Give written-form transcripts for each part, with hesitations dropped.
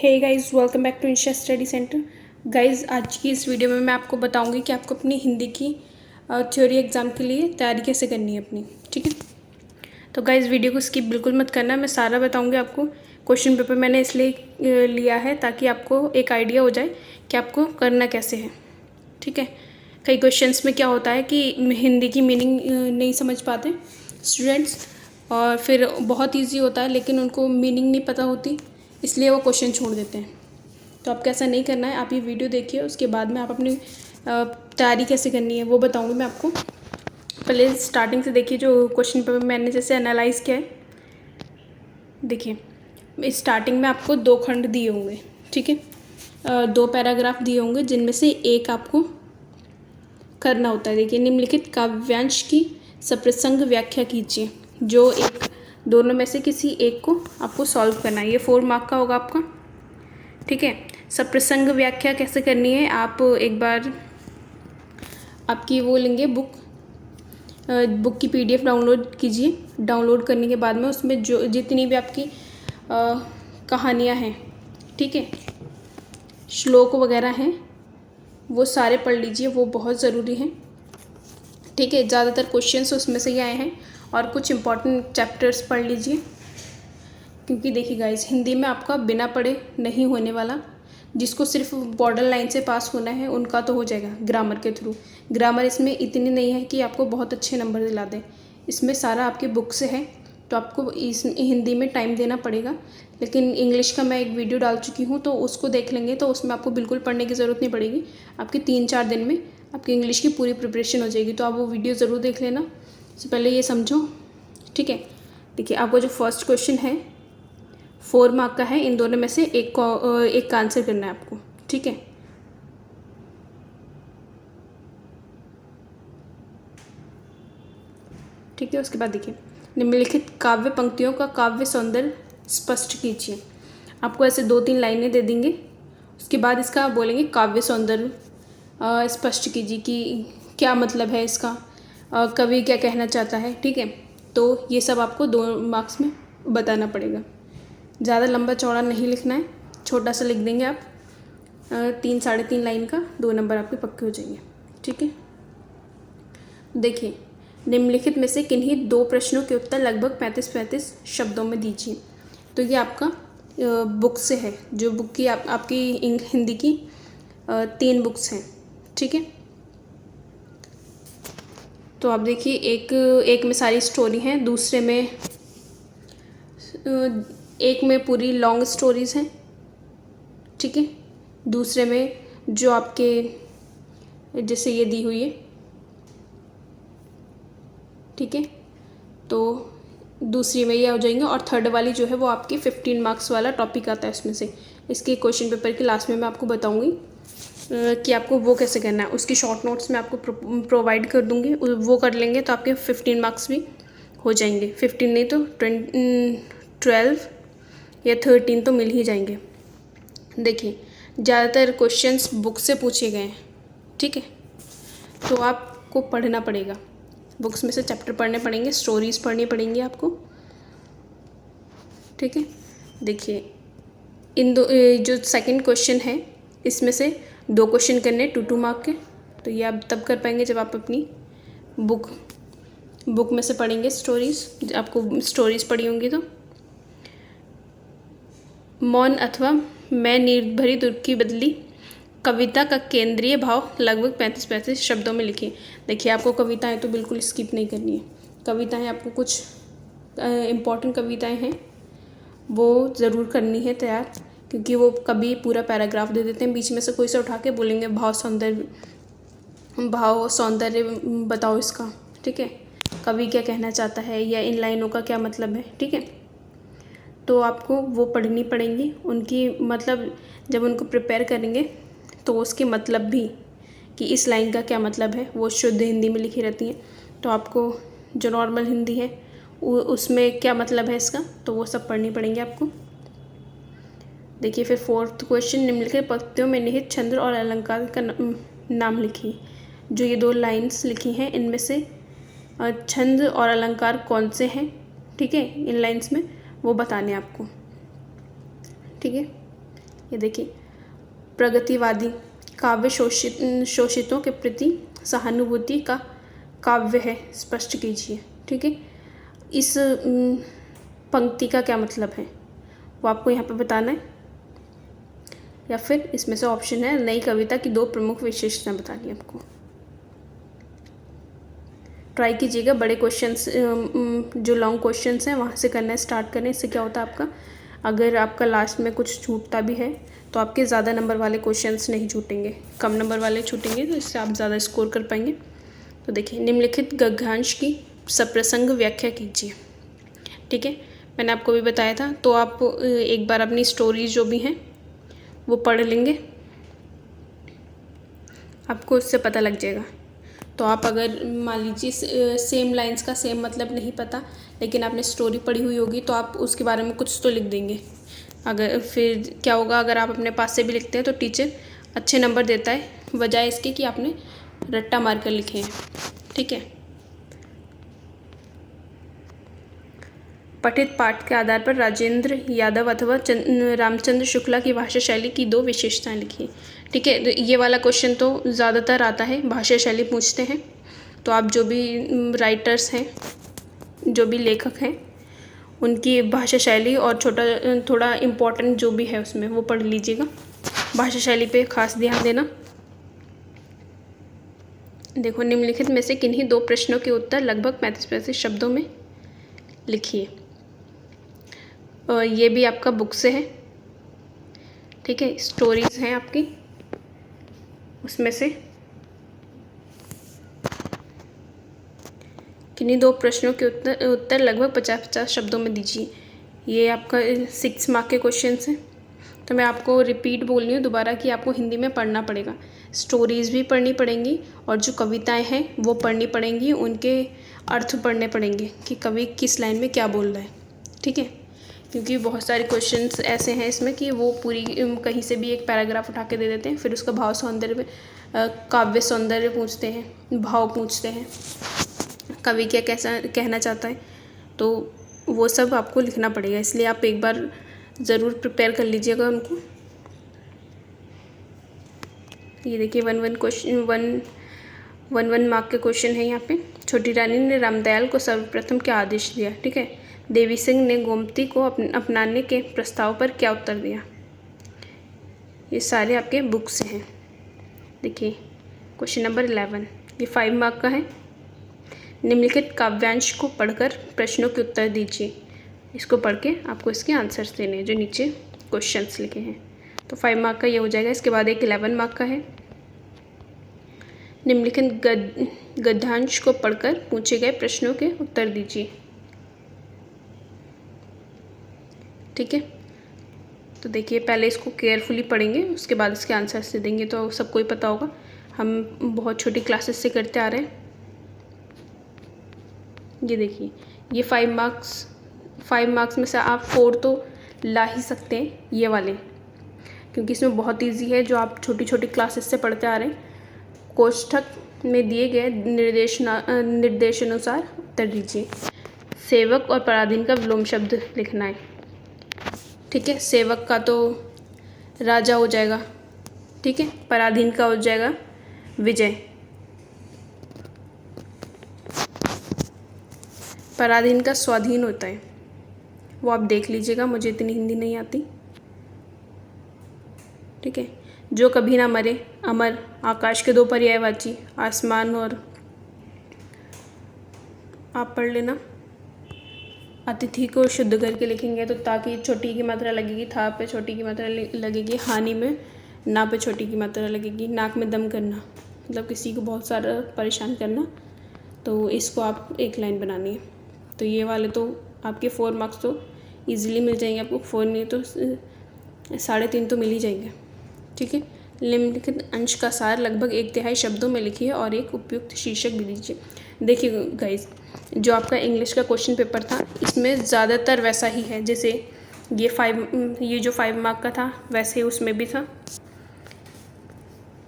Hey guys, welcome back to Insha study centre. Guys, आज की इस वीडियो में मैं आपको बताऊंगी कि आपको अपनी हिंदी की थ्योरी एग्ज़ाम के लिए तैयारी कैसे करनी है अपनी। ठीक है, तो गाइस वीडियो को स्किप बिल्कुल मत करना, मैं सारा बताऊंगी आपको। क्वेश्चन पेपर मैंने इसलिए लिया है ताकि आपको एक आइडिया हो जाए कि आपको करना कैसे है। ठीक है, कई क्वेश्चंस में क्या होता है कि हिंदी की मीनिंग नहीं समझ पाते स्टूडेंट्स, और फिर बहुत इजी होता है लेकिन उनको मीनिंग नहीं पता होती, इसलिए वो क्वेश्चन छोड़ देते हैं। तो आपको ऐसा नहीं करना है, आप ये वीडियो देखिए, उसके बाद में आप अपनी तैयारी कैसे करनी है वो बताऊंगी मैं आपको। पहले स्टार्टिंग से देखिए, जो क्वेश्चन पेपर मैंने जैसे एनालाइज किया है। देखिए, स्टार्टिंग में आपको 2 खंड दिए होंगे। ठीक है, 2 पैराग्राफ दिए होंगे जिनमें से एक आपको करना होता है। देखिए, निम्नलिखित काव्यांश की सप्रसंग व्याख्या कीजिए। जो एक दोनों में से किसी एक को आपको सॉल्व करना है। ये 4 मार्क का होगा आपका। ठीक है, सप्रसंग व्याख्या कैसे करनी है, आप एक बार आपकी वो लेंगे बुक की PDF डाउनलोड कीजिए। डाउनलोड करने के बाद में उसमें जो जितनी भी आपकी कहानियाँ हैं, ठीक है, श्लोक वगैरह हैं, वो सारे पढ़ लीजिए, वो बहुत ज़रूरी हैं। ठीक है, ज़्यादातर क्वेश्चंस उसमें से ही आए हैं, और कुछ इंपॉर्टेंट चैप्टर्स पढ़ लीजिए, क्योंकि देखिए गाइस, हिंदी में आपका बिना पढ़े नहीं होने वाला। जिसको सिर्फ बॉर्डर लाइन से पास होना है उनका तो हो जाएगा ग्रामर के थ्रू। ग्रामर इसमें इतनी नहीं है कि आपको बहुत अच्छे नंबर दिला दें, इसमें सारा आपके बुक से है, तो आपको इस हिंदी में टाइम देना पड़ेगा। लेकिन इंग्लिश का मैं एक वीडियो डाल चुकी हूँ, तो उसको देख लेंगे तो उसमें आपको बिल्कुल पढ़ने की ज़रूरत नहीं पड़ेगी। आपके 3-4 दिन में आपकी इंग्लिश की पूरी प्रिपरेशन हो जाएगी, तो आप वो वीडियो ज़रूर देख लेना। इससे पहले ये समझो। ठीक है, देखिए, आपको जो फर्स्ट क्वेश्चन है 4 मार्क का है, इन दोनों में से एक का आंसर करना है आपको। ठीक है, ठीक है, उसके बाद देखिए, निम्नलिखित काव्य पंक्तियों का काव्य सौंदर्य स्पष्ट कीजिए। आपको ऐसे 2-3 लाइनें दे देंगे, उसके बाद इसका आप बोलेंगे काव्य सौंदर्य स्पष्ट कीजिए कि क्या मतलब है इसका, कवि क्या कहना चाहता है। ठीक है, तो ये सब आपको 2 मार्क्स में बताना पड़ेगा। ज़्यादा लंबा चौड़ा नहीं लिखना है, छोटा सा लिख देंगे आप, 3-3.5 लाइन का, 2 नंबर आपके पक्के हो जाएंगे। ठीक है, देखिए, निम्नलिखित में से किन्हीं 2 प्रश्नों के उत्तर लगभग 35-35 शब्दों में दीजिए। तो ये आपका बुक से है, जो बुक की आपकी हिंदी की 3 बुक्स हैं। ठीक है, तो आप देखिए, एक में सारी स्टोरी हैं, दूसरे में एक में पूरी लॉन्ग स्टोरीज़ हैं। ठीक है, दूसरे में जो आपके जैसे ये दी हुई है। ठीक है, तो दूसरी में ये हो जाएंगे, और थर्ड वाली जो है वो आपकी 15 मार्क्स वाला टॉपिक आता है उसमें से। इसके क्वेश्चन पेपर के लास्ट में मैं आपको बताऊंगी कि आपको वो कैसे करना है। उसकी शॉर्ट नोट्स मैं आपको प्रोवाइड कर दूंगी, वो कर लेंगे तो आपके 15 मार्क्स भी हो जाएंगे। 15 नहीं तो 12 या 13 तो मिल ही जाएंगे। देखिए, ज़्यादातर क्वेश्चंस बुक से पूछे गए हैं। ठीक है, तो आपको पढ़ना पड़ेगा, बुक्स में से चैप्टर पढ़ने पड़ेंगे, स्टोरीज़ पढ़नी पड़ेंगी आपको। ठीक है, देखिए, इन जो सेकंड क्वेश्चन है, इसमें से 2 क्वेश्चन करने 2-2 मार्क के। तो ये आप तब कर पाएंगे जब आप अपनी बुक में से पढ़ेंगे स्टोरीज़, आपको स्टोरीज़ पढ़ी होंगी। तो मौन अथवा मैं नीर भरी दुर्ग की बदली कविता का केंद्रीय भाव लगभग 35-35 शब्दों में लिखिए। देखिए, आपको कविताएं तो बिल्कुल स्किप नहीं करनी है। कविताएं आपको कुछ इम्पॉर्टेंट कविताएं हैं वो ज़रूर करनी है तैयार, क्योंकि वो कभी पूरा पैराग्राफ दे देते हैं, बीच में से कोई सा उठा के बोलेंगे भाव सौंदर्य बताओ इसका। ठीक है, कवि क्या कहना चाहता है या इन लाइनों का क्या मतलब है। ठीक है, तो आपको वो पढ़नी पड़ेंगी, उनकी मतलब जब उनको प्रिपेयर करेंगे तो उसके मतलब भी, कि इस लाइन का क्या मतलब है, वो शुद्ध हिंदी में लिखी रहती हैं। तो आपको जो नॉर्मल हिंदी है उसमें क्या मतलब है इसका, तो वो सब पढ़नी पड़ेंगे आपको। देखिए, फिर 4th क्वेश्चन, निम्नलिखित पंक्तियों में निहित छंद और अलंकार का नाम लिखिए। जो ये 2 लाइन्स लिखी हैं, इनमें से छंद और अलंकार कौन से हैं, ठीक है, इन लाइन्स में वो बताने आपको। ठीक है, ये देखिए, प्रगतिवादी काव्य शोषितों के प्रति सहानुभूति का काव्य है, स्पष्ट कीजिए। ठीक है, इस पंक्ति का क्या मतलब है वो आपको यहाँ पे बताना है, या फिर इसमें से ऑप्शन है नई कविता की 2 प्रमुख विशेषताएं बतानी है आपको। ट्राई कीजिएगा, बड़े क्वेश्चंस जो लॉन्ग क्वेश्चंस हैं वहाँ से करना स्टार्ट करें। इससे क्या होता है आपका, अगर आपका लास्ट में कुछ छूटता भी है तो आपके ज़्यादा नंबर वाले क्वेश्चंस नहीं छूटेंगे, कम नंबर वाले छूटेंगे, तो इससे आप ज़्यादा स्कोर कर पाएंगे। तो देखिए, निम्नलिखित गद्यांश की सप्रसंग व्याख्या कीजिए। ठीक है, मैंने आपको भी बताया था, तो आप एक बार अपनी स्टोरीज जो भी हैं वो पढ़ लेंगे, आपको उससे पता लग जाएगा। तो आप अगर मान लीजिए सेम लाइंस का सेम मतलब नहीं पता, लेकिन आपने स्टोरी पढ़ी हुई होगी, तो आप उसके बारे में कुछ तो लिख देंगे। अगर फिर क्या होगा, अगर आप अपने पास से भी लिखते हैं तो टीचर अच्छे नंबर देता है, बजाय इसके कि आपने रट्टा मार कर लिखे हैं। ठीक है, पठित पाठ के आधार पर राजेंद्र यादव अथवा रामचंद्र शुक्ला की भाषा शैली की 2 विशेषताएं लिखिए। ठीक है, तो ये वाला क्वेश्चन तो ज़्यादातर आता है, भाषा शैली पूछते हैं। तो आप जो भी राइटर्स हैं, जो भी लेखक हैं, उनकी भाषा शैली और थोड़ा इम्पोर्टेंट जो भी है उसमें वो पढ़ लीजिएगा। भाषा शैली पे खास ध्यान देना। देखो, निम्नलिखित में से किन्हीं 2 प्रश्नों के उत्तर लगभग 35 शब्दों में लिखिए। ये भी आपका बुक से है। ठीक है, स्टोरीज हैं आपकी, उसमें से किन्हीं 2 प्रश्नों के उत्तर लगभग 50 शब्दों में दीजिए। ये आपका 6 मार्क के क्वेश्चन हैं। तो मैं आपको रिपीट बोल रही हूँ दोबारा कि आपको हिंदी में पढ़ना पड़ेगा, स्टोरीज़ भी पढ़नी पड़ेंगी और जो कविताएं हैं वो पढ़नी पड़ेंगी, उनके अर्थ पढ़ने पड़ेंगे कि कवि किस लाइन में क्या बोल रहा है। ठीक है, क्योंकि बहुत सारे क्वेश्चंस ऐसे हैं इसमें कि वो पूरी कहीं से भी एक पैराग्राफ उठा के दे देते हैं, फिर उसका भाव सौंदर्य, काव्य सौंदर्य पूछते हैं, भाव पूछते हैं, कवि क्या कैसा कहना चाहता है, तो वो सब आपको लिखना पड़ेगा। इसलिए आप एक बार ज़रूर प्रिपेयर कर लीजिएगा उनको। ये देखिए, 1 मार्क के क्वेश्चन है यहाँ पे। छोटी रानी ने रामदयाल को सर्वप्रथम क्या आदेश दिया। ठीक है, देवी सिंह ने गोमती को अपनाने के प्रस्ताव पर क्या उत्तर दिया। ये सारे आपके बुक से हैं। देखिए, क्वेश्चन नंबर 11, ये 5 मार्क का है। निम्नलिखित काव्यांश को पढ़कर प्रश्नों के उत्तर दीजिए। इसको पढ़ के आपको इसके आंसर्स देने हैं जो नीचे क्वेश्चंस लिखे हैं। तो 5 मार्क का ये हो जाएगा। इसके बाद एक 11 मार्क का है। निम्नलिखित गद्यांश को पढ़कर पूछे गए प्रश्नों के उत्तर दीजिए। ठीक है, तो देखिए, पहले इसको केयरफुली पढ़ेंगे, उसके बाद इसके आंसर्स दे देंगे। तो सबको ही पता होगा, हम बहुत छोटी क्लासेस से करते आ रहे हैं। ये देखिए, ये 5 मार्क्स में से आप 4 तो ला ही सकते हैं, ये वाले, क्योंकि इसमें बहुत इजी है, जो आप छोटी छोटी क्लासेस से पढ़ते आ रहे हैं। कोष्ठक में दिए गए निर्देशानुसार उत्तर दीजिए। सेवक और पराधीन का विलोम शब्द लिखना है। ठीक है, सेवक का तो राजा हो जाएगा। ठीक है, पराधीन का हो जाएगा विजय। पराधीन का स्वाधीन होता है, वो आप देख लीजिएगा, मुझे इतनी हिंदी नहीं आती। ठीक है, जो कभी ना मरे, अमर, आकाश के 2 पर्यायवाची, आसमान और, आप पढ़ लेना। अतिथि को शुद्ध करके लिखेंगे तो ताकि छोटी की मात्रा लगेगी, था पे छोटी की मात्रा लगेगी, हानि में ना पे छोटी की मात्रा लगेगी। नाक में दम करना मतलब किसी को बहुत सारा परेशान करना, तो इसको आप एक लाइन बनानी है। तो ये वाले तो आपके 4 मार्क्स तो इजीली मिल जाएंगे आपको, 4 नहीं तो 3.5 तो मिल ही जाएंगे। ठीक है, निम्नलिखित अंश का सार लगभग 1/3 शब्दों में लिखिए और एक उपयुक्त शीर्षक भी दीजिए। देखिए गाइस, जो आपका इंग्लिश का क्वेश्चन पेपर था, इसमें ज़्यादातर वैसा ही है, जैसे ये जो 5 मार्क का था वैसे उसमें भी था।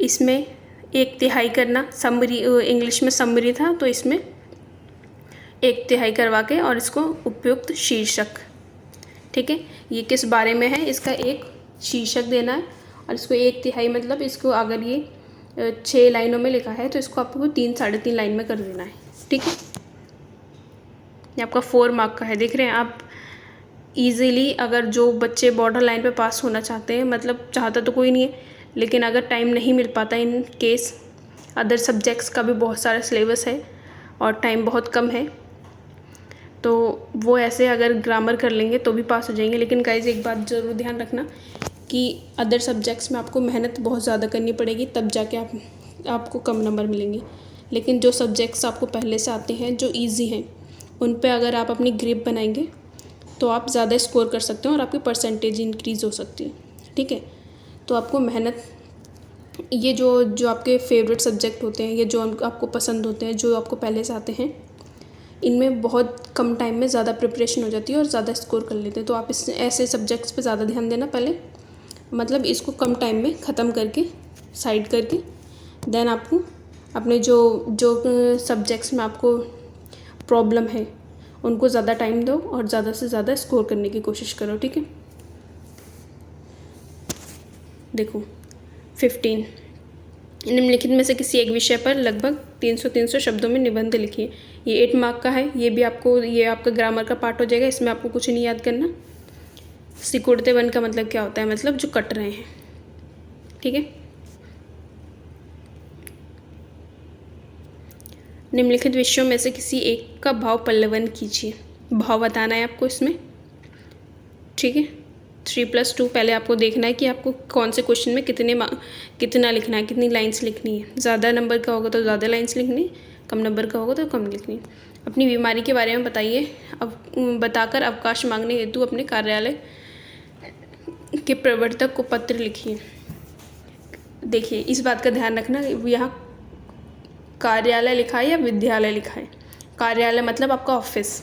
इसमें 1/3 करना, समरी, इंग्लिश में समरी था तो इसमें 1/3 करवा के और इसको उपयुक्त शीर्षक। ठीक है, ये किस बारे में है, इसका एक शीर्षक देना है और इसको 1/3 मतलब इसको अगर ये 6 लाइनों में लिखा है तो इसको आपको 3 साढ़े 3 लाइन में कर देना है। ठीक है, ये आपका 4 मार्क का है। देख रहे हैं आप, ईज़िली अगर जो बच्चे बॉर्डर लाइन पे पास होना चाहते हैं, मतलब चाहता तो कोई नहीं है, लेकिन अगर टाइम नहीं मिल पाता, इन केस अदर सब्जेक्ट्स का भी बहुत सारा सिलेबस है और टाइम बहुत कम है, तो वो ऐसे अगर ग्रामर कर लेंगे तो भी पास हो जाएंगे। लेकिन गाइज एक बात ज़रूर ध्यान रखना कि अदर सब्जेक्ट्स में आपको मेहनत बहुत ज़्यादा करनी पड़ेगी, तब जाके आपको कम नंबर मिलेंगे। लेकिन जो सब्जेक्ट्स आपको पहले से आते हैं, जो ईजी हैं, उन पे अगर आप अपनी ग्रिप बनाएंगे तो आप ज़्यादा स्कोर कर सकते हैं और आपकी परसेंटेज इंक्रीज़ हो सकती है। ठीक है, तो आपको मेहनत, ये जो आपके फेवरेट सब्जेक्ट होते हैं, ये जो आपको पसंद होते हैं, जो आपको पहले से आते हैं, इनमें बहुत कम टाइम में ज़्यादा प्रिपरेशन हो जाती है और ज़्यादा स्कोर कर लेते हैं। तो आप इस ऐसे सब्जेक्ट्स पे ज़्यादा ध्यान देना पहले, मतलब इसको कम टाइम में ख़त्म करके साइड करके देन आपको अपने जो सब्जेक्ट्स में आपको प्रॉब्लम है उनको ज़्यादा टाइम दो और ज़्यादा से ज़्यादा स्कोर करने की कोशिश करो। ठीक है, देखो 15 निम्नलिखित में से किसी एक विषय पर लगभग 300 शब्दों में निबंध लिखिए। ये 8 मार्क का है। ये आपका ग्रामर का पार्ट हो जाएगा। इसमें आपको कुछ नहीं याद करना। सिकुड़ते वन का मतलब क्या होता है, मतलब जो कट रहे हैं। ठीक है, निम्नलिखित विषयों में से किसी एक का भाव पल्लवन कीजिए। भाव बताना है आपको इसमें। ठीक है, 3+2 पहले आपको देखना है कि आपको कौन से क्वेश्चन में कितना लिखना है, कितनी लाइंस लिखनी है। ज़्यादा नंबर का होगा तो ज़्यादा लाइंस लिखनी, कम नंबर का होगा तो कम लिखनी। अपनी बीमारी के बारे में बताइए, अब बताकर अवकाश मांगने हेतु अपने कार्यालय के प्रवर्तक को पत्र लिखिए। देखिए इस बात का ध्यान रखना, यहाँ कार्यालय लिखा है या विद्यालय लिखा है। कार्यालय मतलब आपका ऑफिस।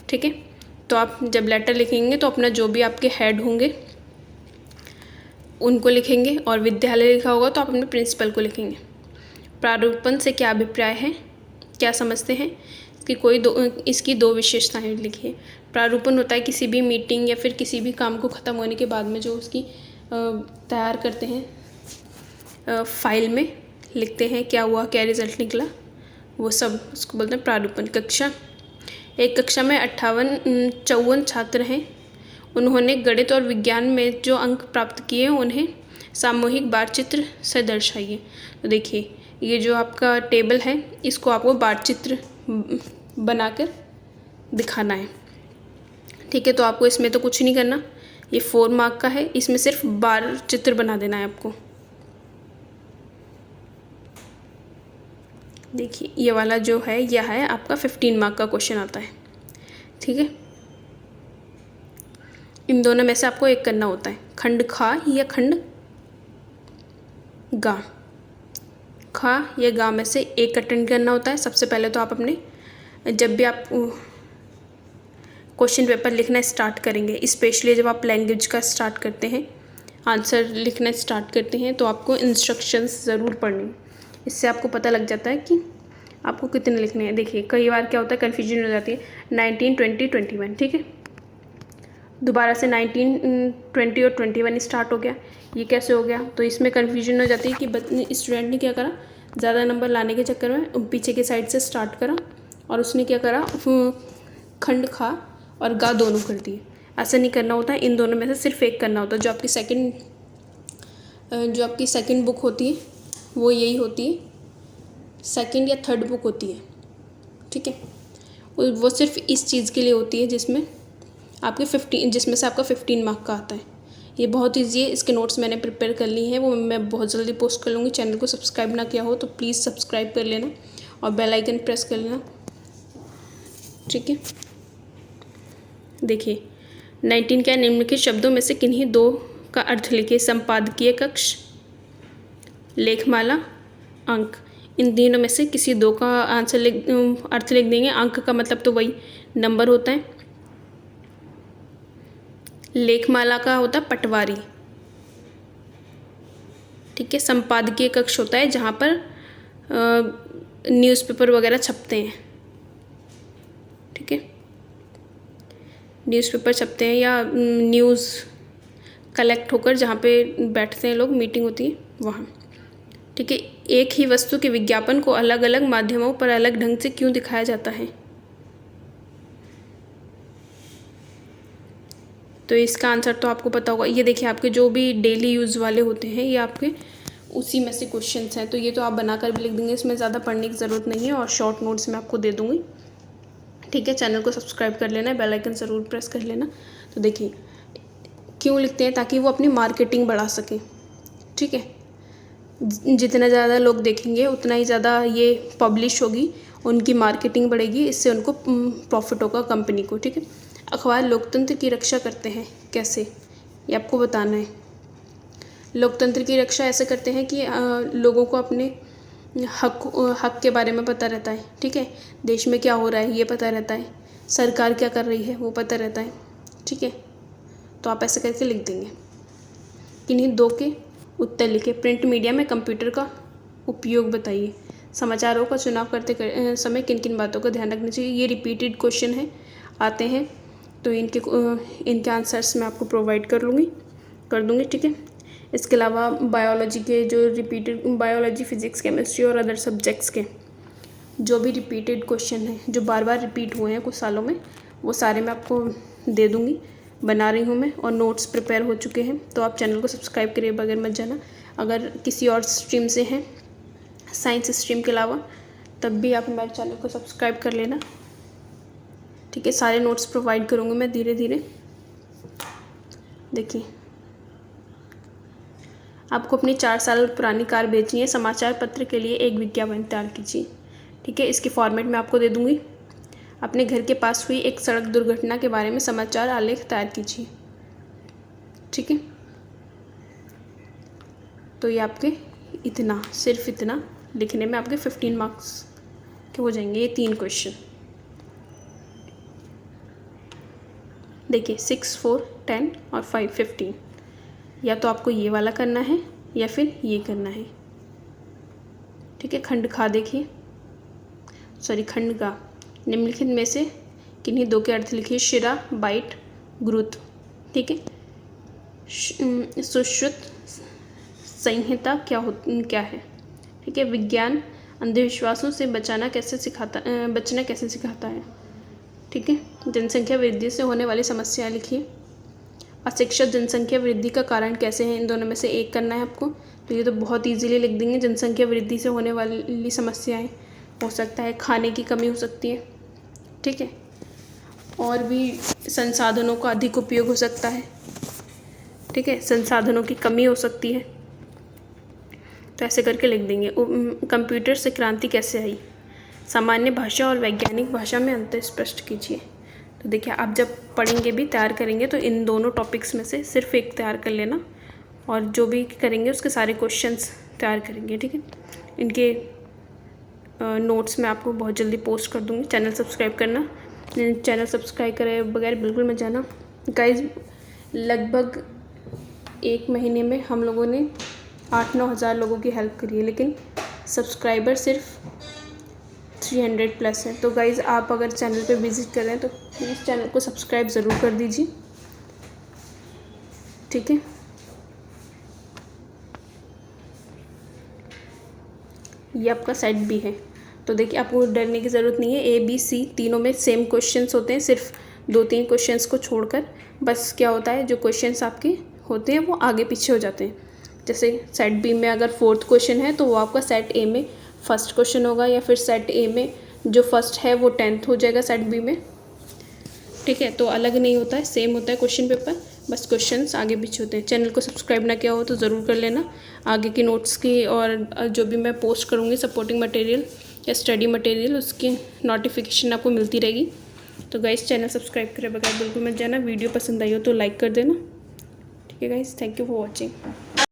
ठीक है, तो आप जब लेटर लिखेंगे तो अपना जो भी आपके हेड होंगे उनको लिखेंगे, और विद्यालय लिखा होगा तो आप अपने प्रिंसिपल को लिखेंगे। प्रारूपण से क्या अभिप्राय है, क्या समझते हैं, इसकी 2 विशेषताएं लिखिए। प्रारूपण होता है किसी भी मीटिंग या फिर किसी भी काम को ख़त्म होने के बाद में जो उसकी तैयार करते हैं, फाइल में लिखते हैं क्या हुआ, क्या रिज़ल्ट निकला, वो सब उसको बोलते हैं प्रारूपण। एक कक्षा में 54 छात्र हैं। उन्होंने गणित और विज्ञान में जो अंक प्राप्त किए उन्हें सामूहिक बार चित्र से दर्शाइए। तो देखिए ये जो आपका टेबल है, इसको आपको बार चित्र बनाकर दिखाना है। ठीक है, तो आपको इसमें तो कुछ नहीं करना, ये 4 मार्क का है, इसमें सिर्फ बार चित्र बना देना है आपको। देखिए ये वाला जो है, यह है आपका 15 मार्क का क्वेश्चन आता है। ठीक है, इन दोनों में से आपको एक करना होता है, खंड खा या खंड गा। खा या गा में से एक अटेंड करना होता है। सबसे पहले तो आप अपने, जब भी आप क्वेश्चन पेपर लिखना स्टार्ट करेंगे, स्पेशली जब आप लैंग्वेज का स्टार्ट करते हैं, आंसर लिखना स्टार्ट करते हैं, तो आपको इंस्ट्रक्शंस ज़रूर पढ़नी। इससे आपको पता लग जाता है कि आपको कितने लिखने हैं। देखिए कई बार क्या होता है, कन्फ्यूजन हो जाती है 19, 20, 21। ठीक है, दोबारा से 19, 20 और 21 स्टार्ट हो गया, ये कैसे हो गया, तो इसमें कन्फ्यूजन हो जाती है कि स्टूडेंट ने क्या करा, ज़्यादा नंबर लाने के चक्कर में पीछे के साइड से स्टार्ट करा और उसने क्या करा, खंड खा और गा दोनों कर दिए। ऐसा नहीं करना होता है, इन दोनों में से सिर्फ एक करना होता है। जो आपकी सेकंड बुक होती है वो यही होती है, सेकंड या थर्ड बुक होती है। ठीक है, वो सिर्फ इस चीज़ के लिए होती है जिसमें से आपका 15 मार्क का आता है। ये बहुत ईजी है, इसके नोट्स मैंने प्रिपेयर कर ली हैं, वो मैं बहुत जल्दी पोस्ट कर लूँगी। चैनल को सब्सक्राइब ना किया हो तो प्लीज़ सब्सक्राइब कर लेना और बेल आइकन प्रेस कर लेना। ठीक है, देखिए 19 क्या, निम्नलिखित शब्दों में से किन्हीं 2 का अर्थ लिखिए। संपादकीय कक्ष, लेखमाला, अंक। इन तीनों में से किसी 2 का अर्थ लिख देंगे। अंक का मतलब तो वही नंबर होता है। लेखमाला का होता है पटवारी। ठीक है, संपादकीय कक्ष होता है जहाँ पर न्यूज़पेपर वगैरह छपते हैं। ठीक है, न्यूज़पेपर छपते हैं या न्यूज़ कलेक्ट होकर जहाँ पे बैठते हैं लोग, मीटिंग होती है वहाँ। ठीक है, एक ही वस्तु के विज्ञापन को अलग अलग माध्यमों पर अलग ढंग से क्यों दिखाया जाता है? तो इसका आंसर तो आपको पता होगा। ये देखिए, आपके जो भी डेली यूज़ वाले होते हैं ये आपके उसी में से क्वेश्चंस हैं, तो ये तो आप बनाकर भी लिख देंगे, इसमें ज़्यादा पढ़ने की ज़रूरत नहीं है और शॉर्ट नोट्स में आपको दे दूँगी। ठीक है, चैनल को सब्सक्राइब कर लेना, बेल आइकन ज़रूर प्रेस कर लेना। तो देखिए क्यों लिखते हैं, ताकि वो अपनी मार्केटिंग बढ़ा सकें। ठीक है, जितना ज़्यादा लोग देखेंगे उतना ही ज़्यादा ये पब्लिश होगी, उनकी मार्केटिंग बढ़ेगी, इससे उनको प्रॉफिट होगा कंपनी को। ठीक है, अखबार लोकतंत्र की रक्षा करते हैं कैसे, ये आपको बताना है। लोकतंत्र की रक्षा ऐसे करते हैं कि लोगों को अपने हक के बारे में पता रहता है। ठीक है, देश में क्या हो रहा है ये पता रहता है, सरकार क्या कर रही है वो पता रहता है। ठीक है, तो आप ऐसे करके लिख देंगे। किन्हीं दो के उत्तर लिखे। प्रिंट मीडिया में कंप्यूटर का उपयोग बताइए। समाचारों का चुनाव करते समय किन किन बातों का ध्यान रखना चाहिए। ये रिपीटेड क्वेश्चन है, आते हैं, तो इनके आंसर्स मैं आपको प्रोवाइड कर दूँगी। ठीक है, इसके अलावा बायोलॉजी के जो रिपीटेड, बायोलॉजी, फिजिक्स, केमिस्ट्री और अदर सब्जेक्ट्स के जो भी रिपीटेड क्वेश्चन हैं, जो बार बार रिपीट हुए हैं कुछ सालों में, वो सारे मैं आपको दे दूँगी। बना रही हूँ मैं और नोट्स प्रिपेयर हो चुके हैं, तो आप चैनल को सब्सक्राइब करिए बगैर मत जाना। अगर किसी और स्ट्रीम से हैं, साइंस स्ट्रीम के अलावा, तब भी आप हमारे चैनल को सब्सक्राइब कर लेना। ठीक है, सारे नोट्स प्रोवाइड करूँगी मैं धीरे धीरे। देखिए, आपको अपनी 4 साल पुरानी कार बेचनी है, समाचार पत्र के लिए एक विज्ञापन तैयार कीजिए। ठीक है, इसके फॉर्मेट में आपको दे दूँगी। अपने घर के पास हुई एक सड़क दुर्घटना के बारे में समाचार आलेख तैयार कीजिए। ठीक है, तो ये आपके इतना, सिर्फ इतना लिखने में आपके 15 मार्क्स के हो जाएंगे, ये 3 क्वेश्चन। देखिए 6, 4, 10 और 5, 15। या तो आपको ये वाला करना है या फिर ये करना है। ठीक है, खंड खा देखिए, खंड का निम्नलिखित में से किन्हीं दो के अर्थ लिखिए। शिरा, बाइट, गुरुत्व। ठीक है, सुश्रुत संहिता क्या है। ठीक है, विज्ञान अंधविश्वासों से बचना कैसे सिखाता है। ठीक है, जनसंख्या वृद्धि से होने वाली समस्या लिखिए। अशिक्षित जनसंख्या वृद्धि का कारण कैसे है, इन दोनों में से एक करना है आपको। तो ये तो बहुत ईजीली लिख देंगे। जनसंख्या वृद्धि से होने वाली समस्याएं, हो सकता है खाने की कमी हो सकती है। ठीक है, और भी संसाधनों का अधिक उपयोग हो सकता है। ठीक है, संसाधनों की कमी हो सकती है, तो ऐसे करके लिख देंगे। कंप्यूटर से क्रांति कैसे आई, सामान्य भाषा और वैज्ञानिक भाषा में अंतर स्पष्ट कीजिए। तो देखिए, आप जब पढ़ेंगे भी, तैयार करेंगे, तो इन दोनों टॉपिक्स में से सिर्फ एक तैयार कर लेना, और जो भी करेंगे उसके सारे क्वेश्चंस तैयार करेंगे। ठीक है, इनके नोट्स मैं आपको बहुत जल्दी पोस्ट कर दूँगी। चैनल सब्सक्राइब करना, चैनल सब्सक्राइब करे बगैर बिल्कुल मत जाना। गाइस, लगभग 1 महीने में हम लोगों ने 8-9 हज़ार लोगों की हेल्प करी है, लेकिन सब्सक्राइबर सिर्फ 300 प्लस है। तो गाइज़, आप अगर चैनल पे विज़िट कर रहे हैं तो प्लीज़ चैनल को सब्सक्राइब ज़रूर कर दीजिए। ठीक है, ये आपका सेट बी है। तो देखिए, आपको डरने की ज़रूरत नहीं है। ए, बी, सी तीनों में सेम क्वेश्चंस होते हैं, सिर्फ 2-3 क्वेश्चंस को छोड़कर। बस क्या होता है, जो क्वेश्चंस आपके होते हैं वो आगे पीछे हो जाते हैं। जैसे सेट बी में अगर 4th क्वेश्चन है तो वो आपका सेट ए में 1st क्वेश्चन होगा, या फिर सेट ए में जो 1st है वो 10th हो जाएगा सेट बी में। ठीक है, तो अलग नहीं होता है, सेम होता है क्वेश्चन पेपर, बस क्वेश्चंस आगे पीछे होते हैं। चैनल को सब्सक्राइब ना किया हो तो ज़रूर कर लेना। आगे की नोट्स की और जो भी मैं पोस्ट करूँगी सपोर्टिंग मटेरियल या स्टडी मटेरियल, उसकी नोटिफिकेशन आपको मिलती रहेगी। तो गाइस, चैनल सब्सक्राइब करे बगैर बिल्कुल मत जाना। वीडियो पसंद आई हो तो लाइक कर देना। ठीक है guys, thank you for watching.